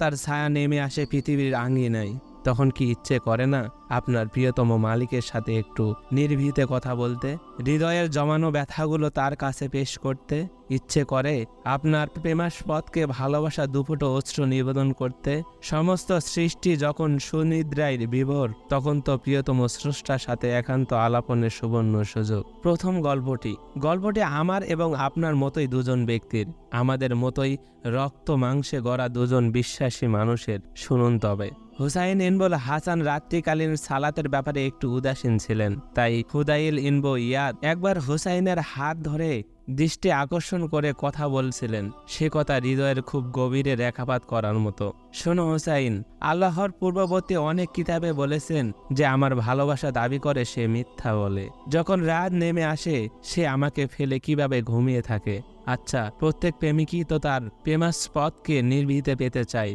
তার ছায়া নেমে আসে পৃথিবীর আঙিনায়, তখন কি ইচ্ছে করে না আপনার প্রিয়তম মালিকের সাথে একটু নির্ভীতে কথা বলতে, হৃদয়ের জমানো ব্যথাগুলো তার কাছে পেশ করতে? ইচ্ছে করে আপনার প্রেমাস্পদকে ভালোবাসা দুপুটো অশ্রু নিবেদন করতে? সমস্ত সৃষ্টি যখন সুনিদ্রায় বিভোর, তখন তো প্রিয়তম স্রষ্টার সাথে একান্ত আলাপনের সুবর্ণ সুযোগ। প্রথম গল্পটি আমার এবং আপনার মতোই দুজন ব্যক্তির, আমাদের মতোই রক্ত মাংসে গড়া দুজন বিশ্বাসী মানুষের। শুনুন তবে। হুসাইন ইনবুল হাসান রাত্রিকালীন সালাতের ব্যাপারে একটু উদাসীন ছিলেন, তাই ফুদাইল ইনবু ইয়াদ একবার হুসাইনের হাত ধরে দৃষ্টি আকর্ষণ করে কথা বলছিলেন। সে কথা হৃদয়ের খুব গভীরে রেখাপাত করার মতো। শোনো হুসাইন, আল্লাহর পূর্ববর্তী অনেক কিতাবে বলেছেন যে আমার ভালোবাসা দাবি করে সে মিথ্যা বলে। যখন রাত নেমে আসে সে আমাকে ফেলে কিভাবে ঘুমিয়ে থাকে। আচ্ছা, প্রত্যেক প্রেমিকই তো তার প্রেমাস্পদকে নির্ভীতে পেতে চায়।